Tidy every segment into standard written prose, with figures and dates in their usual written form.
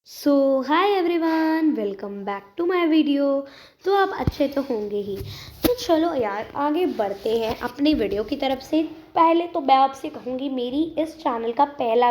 So hi everyone, welcome back to my video. तो आप अच्छे तो होंगे ही। तो चलो यार आगे बढ़ते हैं अपनी वीडियो की तरफ से। पहले तो मैं आपसे कहूँगी मेरी इस चैनल का पहला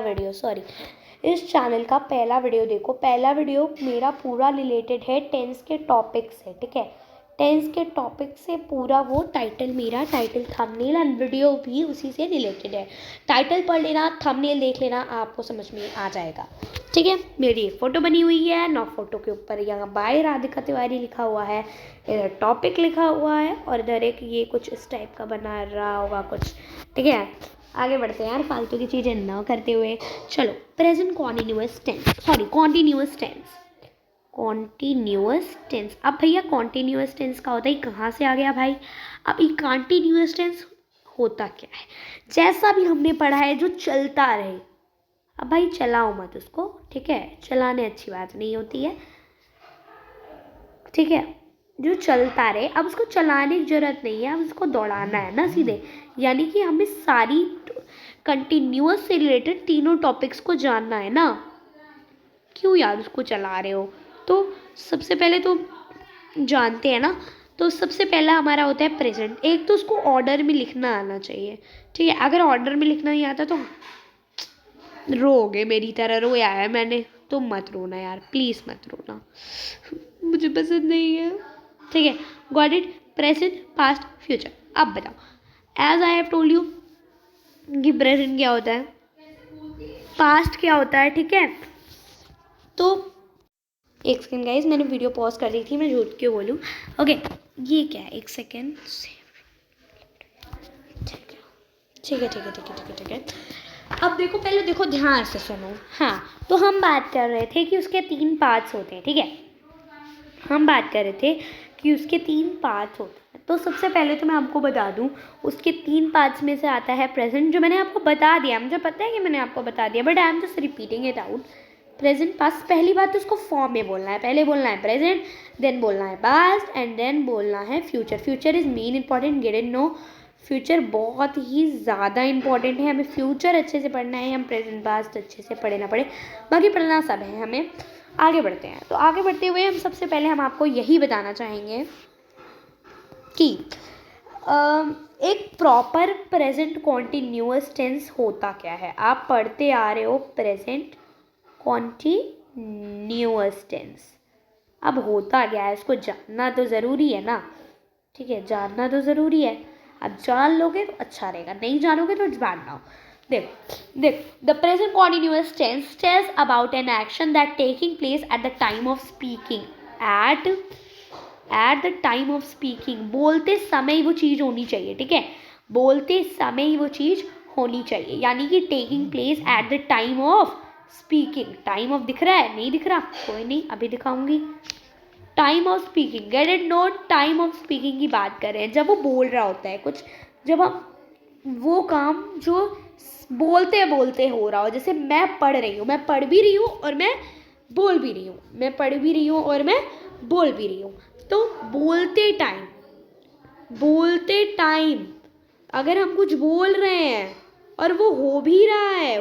वीडियो देखो। पहला वीडियो मेरा पूरा रिलेटेड है टेंस के टॉपिक से, ठीक है। टेंस के टॉपिक से पूरा वो मेरा टाइटल थंबनेल एंड वीडियो भी उसी से रिलेटेड है। टाइटल पढ़ लेना, थंबनेल देख लेना, आपको समझ में आ जाएगा, ठीक है। मेरी एक फ़ोटो बनी हुई है ना, फ़ोटो के ऊपर यहाँ बाय राधिका तिवारी लिखा हुआ है, इधर टॉपिक लिखा हुआ है और इधर एक ये कुछ इस टाइप का बना रहा होगा कुछ, ठीक है। आगे बढ़ते हैं यार, फालतू की चीज़ें ना करते हुए। चलो, प्रेजेंट कॉन्टिन्यूअस टेंस। अब भैया कॉन्टिन्यूअस टेंस का होता है, कहाँ से आ गया भाई। अब ये कॉन्टिन्यूअस टेंस होता क्या है, जैसा भी हमने पढ़ा है जो चलता रहे। अब भाई चलाओ मत उसको, ठीक है। चलाने अच्छी बात नहीं होती है, ठीक है। जो चलता रहे, अब उसको चलाने की जरूरत नहीं है, अब उसको दौड़ाना है ना सीधे। यानी कि हमें सारी कंटिन्यूअस से रिलेटेड तीनों टॉपिक्स को जानना है ना। क्यों यार उसको चला रहे हो। तो सबसे पहले तो जानते हैं ना। तो सबसे पहला हमारा होता है प्रेजेंट। एक तो उसको ऑर्डर में लिखना आना चाहिए, ठीक है। अगर ऑर्डर में लिखना नहीं आता तो रोगे मेरी तरह, रोया है मैंने, तो मत रोना यार, प्लीज़ मत रोना, मुझे पसंद नहीं है, ठीक है। Got it. Present, past, future. अब बताओ, as I have told you कि प्रेजेंट क्या होता है, पास्ट क्या होता है, ठीक है। तो एक सेकेंड गाइज, मैंने वीडियो पॉज कर दी थी, मैं झूठ क्यों बोलूँ। ओके, ये क्या है, एक सेकेंड, ठीक है। अब देखो, पहले देखो ध्यान से सुनो। हाँ, तो हम बात कर रहे थे कि उसके 3 पार्ट्स होते हैं, ठीक है। हम बात कर रहे थे कि उसके 3 पार्ट्स होते हैं। तो सबसे पहले तो मैं आपको बता दूं, उसके 3 पार्ट्स में से आता है प्रेजेंट, जो मैंने आपको बता दिया, मुझे पता है कि मैंने आपको बता दिया, but I am just repeating it out. Present, past. पहली बात तो उसको फॉर्म में बोलना है, पहले बोलना है प्रेजेंट, देन बोलना है पास्ट एंड देन बोलना है future. Future is main important, get it no. Future बहुत ही ज़्यादा इंपॉर्टेंट है, हमें फ्यूचर अच्छे से पढ़ना है, हम प्रेजेंट पास्ट अच्छे से पढ़े ना पढ़े, बाकी पढ़ना सब है हमें। आगे बढ़ते हैं। तो आगे बढ़ते हुए हम सबसे पहले हम आपको यही बताना चाहेंगे कि एक प्रॉपर प्रेजेंट कॉन्टिन्यूअस टेंस होता क्या है। आप पढ़ते आ रहे हो प्रेजेंट कॉन्टिन्यूअस टेंस, अब होता क्या है इसको जानना तो ज़रूरी है ना, ठीक है। जानना तो ज़रूरी है, अब जान लोगे तो अच्छा रहेगा, नहीं जानोगे तो जानना। देख the present continuous tense tells about an action that taking place at the time of speaking. At the time of speaking, बोलते समय ही वो चीज़ होनी चाहिए, ठीक है। बोलते समय ही वो चीज़ होनी चाहिए, यानी कि taking place at the time of speaking. Time of दिख रहा है, नहीं दिख रहा, कोई नहीं, अभी दिखाऊंगी। Time of speaking, get it note, time of speaking की बात कर रहे हैं, जब वो बोल रहा होता है कुछ, जब हम वो काम जो बोलते बोलते हो रहा हो, जैसे मैं पढ़ रही हूँ, मैं पढ़ भी रही हूँ और मैं बोल भी रही हूँ, मैं पढ़ भी रही हूँ और मैं बोल भी रही हूँ। तो बोलते टाइम अगर हम कुछ बोल रहे हैं और वो हो भी रहा है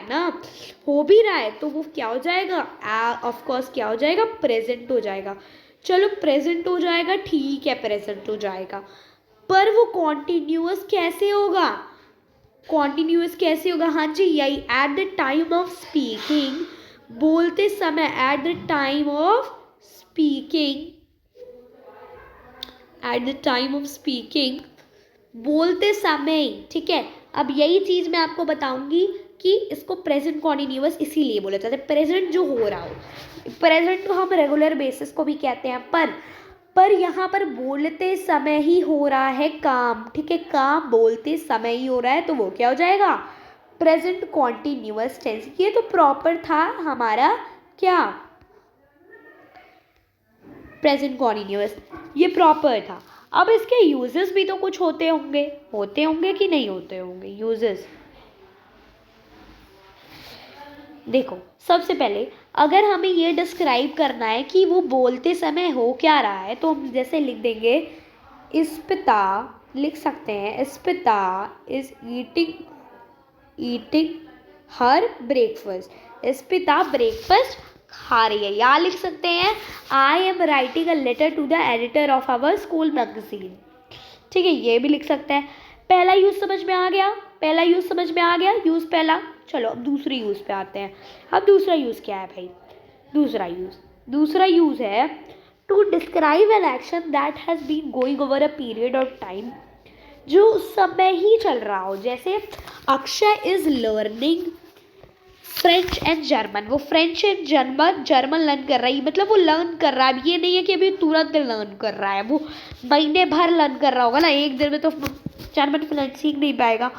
ना, हो भी रहा है, तो वो क्या हो जाएगा, ऑफ कोर्स क्या हो जाएगा, प्रेजेंट हो जाएगा। चलो प्रेजेंट हो जाएगा, ठीक है, प्रेजेंट हो जाएगा, पर वो कॉन्टिन्यूअस कैसे होगा, हाँ जी, यही eight the time of speaking, बोलते समय, eight the time of speaking, बोलते समय, ठीक है। अब यही चीज़ मैं आपको बताऊंगी कि इसको प्रेजेंट कॉन्टिन्यूअस इसीलिए बोला जाता है, प्रेजेंट जो हो रहा हो। प्रेजेंट को हम रेगुलर बेसिस को भी कहते हैं, पर यहाँ पर बोलते समय ही हो रहा है काम, ठीक है। काम बोलते समय ही हो रहा है, तो वो क्या हो जाएगा, प्रेजेंट कॉन्टिन्यूअस टेंस। ये तो प्रॉपर था हमारा क्या, प्रेजेंट कॉन्टिन्यूअस, ये प्रॉपर था। अब इसके यूजेस भी तो कुछ होते होंगे कि नहीं होते होंगे यूजेस। देखो, सबसे पहले अगर हमें ये डिस्क्राइब करना है कि वो बोलते समय हो क्या रहा है, तो हम जैसे लिख देंगे, इस्पिता, लिख सकते हैं, Ispita is eating her breakfast. Ispita breakfast खा रही है, या लिख सकते हैं I am writing a letter to the editor of our school magazine. ठीक है, ये भी लिख सकते हैं। पहला यूज़ समझ में आ गया, पहला यूज़ समझ में आ गया, यूज़ पहला। चलो अब दूसरे यूज़ पे आते हैं। अब दूसरा यूज़ क्या है भाई? दूसरा यूज़ है to describe an action that has been going over a period of time, जो उस समय ही चल रहा हो। जैसे Akshay is learning French and German, वो फ्रेंच एंड जर्मन लर्न कर रहा है, मतलब वो लर्न कर रहा है। ये नहीं है कि अभी तुरंत लर्न कर रहा है, वो महीने भर लर्न कर रहा होगा ना, एक दिन में तो जर्मन फ्रेंच सीख नहीं पाएगा।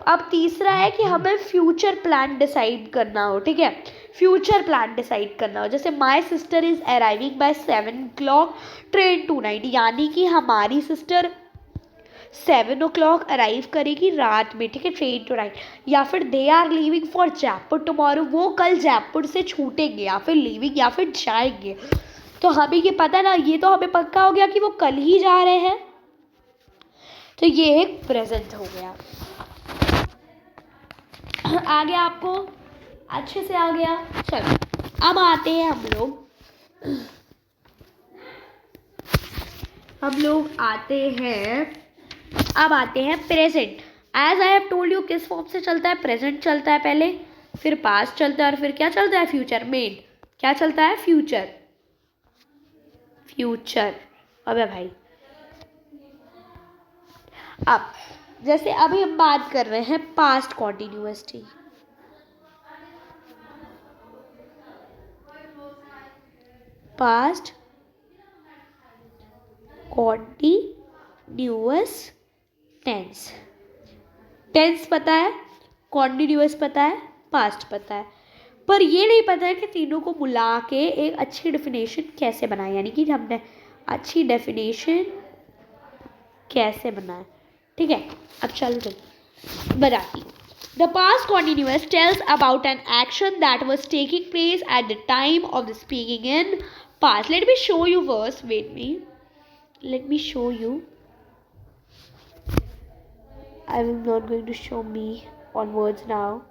अब तीसरा है कि हमें फ्यूचर प्लान डिसाइड करना हो। ठीक है, फ्यूचर प्लान डिसाइड करना हो। जैसे my sister is arriving by 7 o'clock train tonight, यानी कि हमारी सिस्टर 7 o'clock अराइव करेगी रात में। ठीक है, ट्रेन टू नाइट। या फिर they are leaving for Jaipur tomorrow, वो कल जयपुर से छूटेंगे, या फिर लीविंग या फिर जाएंगे। तो हमें ये पता ना, ये तो हमें पक्का हो गया कि वो कल ही जा रहे हैं, तो ये एक प्रेजेंट हो गया। आ गया आपको? अच्छे से आ गया। चलो अब आते हैं हम लोग आते हैं present. As I have told you, किस फॉर्म से चलता है? प्रेजेंट चलता है पहले, फिर पास्ट चलता है, और फिर क्या चलता है? फ्यूचर। मेन क्या चलता है? फ्यूचर। अबे भाई, अब जैसे अभी हम बात कर रहे हैं past continuous T, past continuous tense. Tense पता है, कॉन्टिन्यूअस पता है, पास्ट पता है, पर ये नहीं पता है कि तीनों को मिला के एक अच्छी डेफिनेशन कैसे बनाए, यानी कि हमने अच्छी डेफिनेशन कैसे बनाए। ठीक है, अब चलो बताती हूँ। The past continuous tells about an action that was taking place at the time of the speaking in past. Let me show you first. Let me show you. I am not going to show me on words now.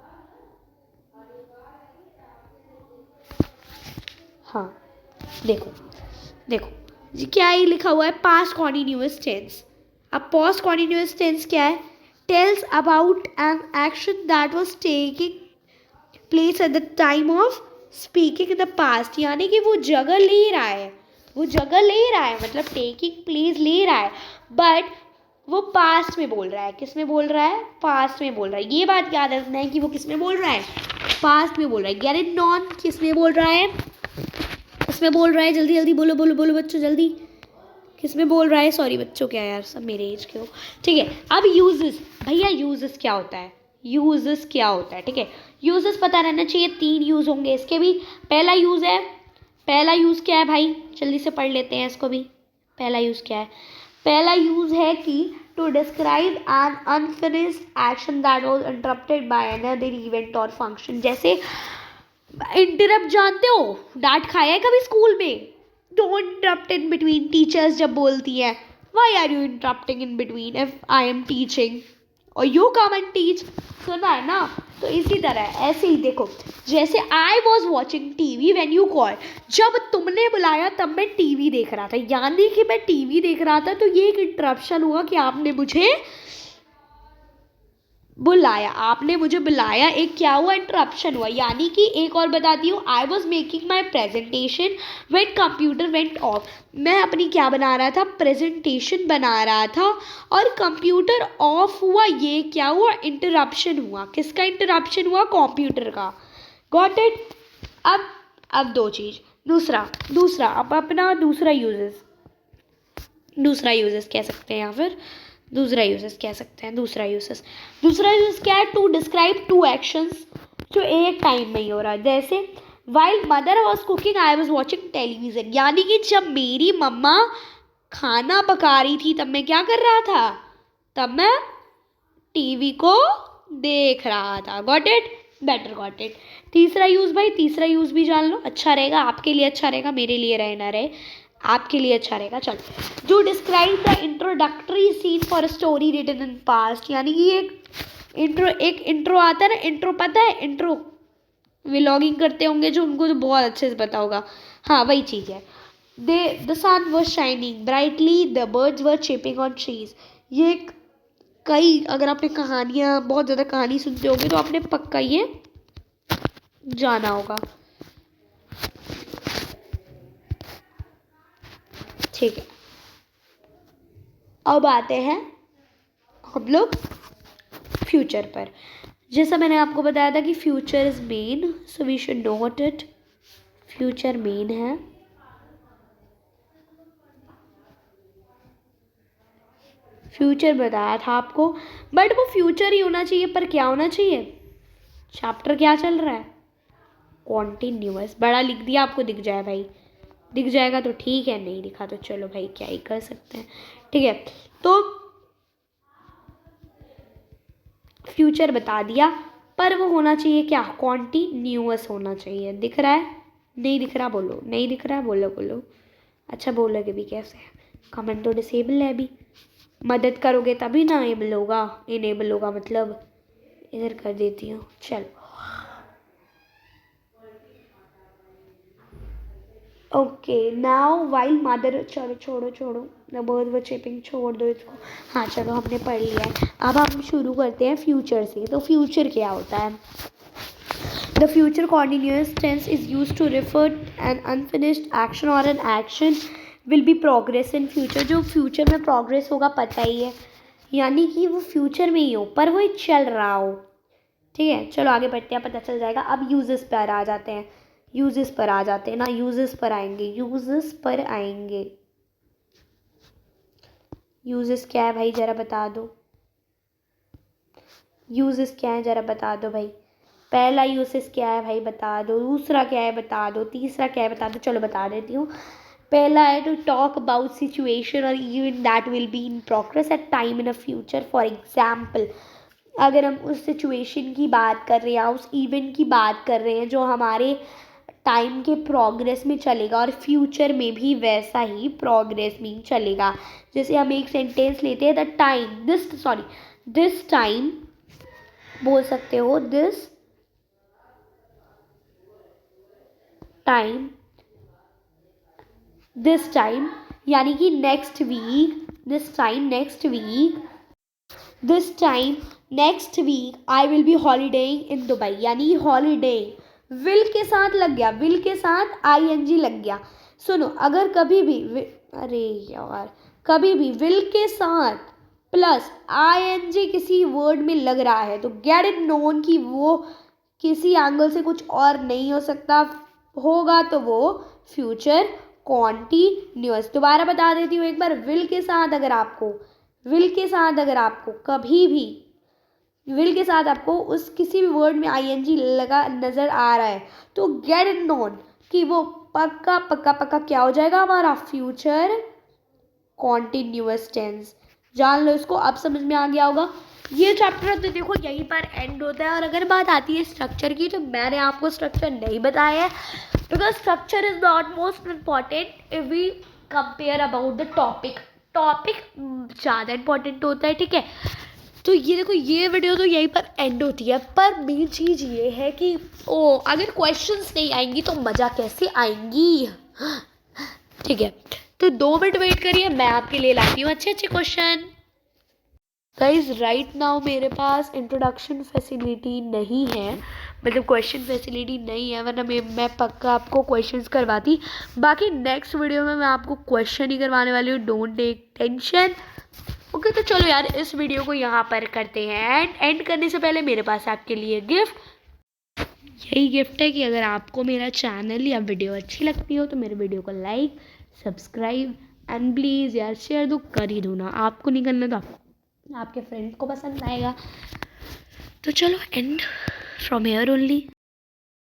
हाँ, देखो ये क्या ही लिखा हुआ है? Past continuous tense. अब past continuous tense क्या है? Tells about an action that was taking place at the time of speaking in the past, यानी कि वो जगह ले रहा है, मतलब टेकिंग प्लेस ले रहा है, बट वो पास्ट में बोल रहा है। किस में बोल रहा है? पास्ट में बोल रहा है। ये बात याद रखना है कि वो किस में बोल रहा है? पास्ट में बोल रहा है। Get it non? किस में बोल रहा है? किसमें बोल रहा है? जल्दी जल्दी बोलो बच्चों, जल्दी। किस में बोल रहा है? सॉरी बच्चों, क्या यार, सब मेरे एज के हो। ठीक है, अब यूजेस। भैया यूजेस क्या होता है? ठीक है, यूजेस पता रहना चाहिए। 3 यूज़ होंगे इसके भी। पहला यूज़ क्या है भाई? जल्दी से पढ़ लेते हैं इसको भी। पहला यूज़ क्या है? पहला यूज़ है कि to describe an unfinished action that was interrupted by another event और फंक्शन। जैसे इंटरप्ट, जानते हो, डांट खाया है कभी स्कूल में? Don't interrupt in between. Teachers जब बोलती है, why are you interrupting in between if I am teaching और यू कम एंड टीच, सुना है ना? तो इसी तरह ऐसे ही देखो, जैसे I was watching TV when you call, जब तुमने बुलाया तब मैं टीवी देख रहा था, यानी कि मैं टीवी देख रहा था, तो ये एक इंटरप्शन हुआ कि आपने मुझे बुलाया, एक क्या हुआ? इंटरप्शन हुआ। यानी कि एक और बताती हूँ, I was making my presentation when computer went of, मैं अपनी क्या बना रहा था? प्रेजेंटेशन बना रहा था, और कंप्यूटर ऑफ हुआ। ये क्या हुआ? इंटरप्शन हुआ। किसका इंटरप्शन हुआ? कंप्यूटर का। Got it? अब दो चीज़। दूसरा अब अपना दूसरा यूजेस कह सकते हैं, या फिर दूसरा यूजेस क्या है? टू डिस्क्राइब 2 एक्शंस जो एक टाइम में ही हो रहा है। जैसे while mother was cooking I was watching television, यानी कि जब मेरी मम्मा खाना पका रही थी तब मैं क्या कर रहा था? तब मैं टीवी को देख रहा था। Got it? Better got it. तीसरा यूज़ भी जान लो, अच्छा रहेगा, आपके लिए अच्छा रहेगा, मेरे लिए रहे ना रहे, आपके लिए अच्छा रहेगा। चल, जो describe the introductory scene for a story written in past, यानी कि एक इंट्रो आता है ना, इंट्रो पता है? इंट्रो व्लॉगिंग करते होंगे जो, उनको तो बहुत अच्छे से पता होगा। हाँ वही चीज़ है। The sun was shining brightly, the birds were chirping on trees. ये कई, अगर आपने कहानियाँ, बहुत ज़्यादा कहानी सुनते होंगे तो आपने पक्का ये जाना होगा। ठीक है, अब आते हैं हम लोग फ्यूचर पर। जैसा मैंने आपको बताया था कि future is main, so we should note it. Future main है। फ्यूचर बताया था आपको, बट वो फ्यूचर ही होना चाहिए, पर क्या होना चाहिए, चैप्टर क्या चल रहा है, कॉन्टिन्यूअस। बड़ा लिख दिया, आपको दिख जाए भाई, दिख जाएगा तो ठीक है, नहीं दिखा तो चलो भाई क्या ही कर सकते हैं। ठीक है, तो फ्यूचर बता दिया, पर वो होना चाहिए क्या, कॉन्टिन्यूअस होना चाहिए। दिख रहा है, नहीं दिख रहा बोलो, नहीं दिख रहा बोलो, बोलो। अच्छा बोलोगे भी कैसे, कमेंट तो डिसेबल है अभी, मदद करोगे तभी ना एबल होगा, इनेबल होगा मतलब। इधर कर देती हूँ, चलो। ओके नाउ वाइल मदर, चलो छोड़ो छोड़ो, द बर्ड्स वर चिपिंग, छोड़ दो इसको। हाँ चलो, हमने पढ़ लिया है। अब हम शुरू करते हैं फ्यूचर से। तो फ्यूचर क्या होता है, the future continuous tense is use to refer an unfinished action और an action will be progress in future. जो फ्यूचर में प्रोग्रेस होगा पता ही है, यानी कि वो फ्यूचर में ही हो पर वो चल रहा हो। ठीक है, चलो आगे बढ़ते हैं, पता चल जाएगा। अब यूजेस पर आ जाते हैं, यूजेस पर आ जाते हैं ना, यूजेस पर आएंगे, यूजेस पर आएंगे। यूजेस क्या है भाई, ज़रा बता दो, यूजेस क्या है ज़रा बता दो भाई। पहला यूजेस क्या है भाई बता दो, दूसरा क्या है बता दो, तीसरा क्या है बता दो। चलो बता देती हूँ। पहला है टू टॉक अबाउट सिचुएशन और event that will be in progress at time in a future. For example, अगर हम उस सिचुएशन की बात कर रहे हैं या उस इवेंट की बात कर रहे हैं जो हमारे टाइम के प्रोग्रेस में चलेगा और फ्यूचर में भी वैसा ही प्रोग्रेस में चलेगा। जैसे हम एक सेंटेंस लेते हैं, द टाइम दिस टाइम, बोल सकते हो दिस टाइम, दिस टाइम यानी कि next week, this time next week, this time next week I will be holidaying in Dubai. यानी हॉलीडे विल के साथ लग गया, विल के साथ आईएनजी लग गया। सुनो, अगर कभी भी अरे यार, कभी भी विल के साथ प्लस आईएनजी किसी वर्ड में लग रहा है तो गेट इट नोन कि वो किसी एंगल से कुछ और नहीं हो सकता, होगा तो वो फ्यूचर कॉन्टिन्यूअस। दोबारा बता देती हूँ एक बार, विल के साथ अगर आपको, विल के साथ अगर आपको कभी भी, विल के साथ आपको उस किसी भी वर्ड में आईएनजी लगा नज़र आ रहा है तो गेट इट नोन कि वो पक्का पक्का पक्का क्या हो जाएगा, हमारा फ्यूचर कॉन्टिन्यूअस टेंस। जान लो इसको, अब समझ में आ गया होगा। ये चैप्टर तो देखो यहीं पर एंड होता है। और अगर बात आती है स्ट्रक्चर की, तो मैंने आपको स्ट्रक्चर नहीं बताया है, because structure is not most important if we compare about the topic. Topic ज़्यादा इंपॉर्टेंट होता है, ठीक है। तो ये देखो, ये वीडियो तो यहीं पर एंड होती है, पर मेन चीज़ ये है कि अगर क्वेश्चंस नहीं आएंगी तो मज़ा कैसे आएंगी। ठीक है, तो 2 मिनट वेट करिए, मैं आपके लिए लाती हूँ अच्छे अच्छे क्वेश्चन। गाइज राइट नाउ मेरे पास इंट्रोडक्शन फैसिलिटी नहीं है, मतलब क्वेश्चन फैसिलिटी नहीं है, वरना मैं पक्का आपको क्वेश्चंस करवाती। बाकी नेक्स्ट वीडियो में मैं आपको क्वेश्चन ही करवाने वाली हूँ, डोंट टेक टेंशन। ओके, तो चलो यार इस वीडियो को यहाँ पर करते हैं एंड करने से पहले मेरे पास आपके लिए गिफ्ट, यही गिफ्ट है कि अगर आपको मेरा चैनल या वीडियो अच्छी लगती हो तो मेरे वीडियो को लाइक, सब्सक्राइब एंड प्लीज़ यार शेयर तो कर ही दो ना। आपको नहीं करना तो आपके फ्रेंड को पसंद आएगा। तो चलो एंड फ्रॉम हेयर ओनली।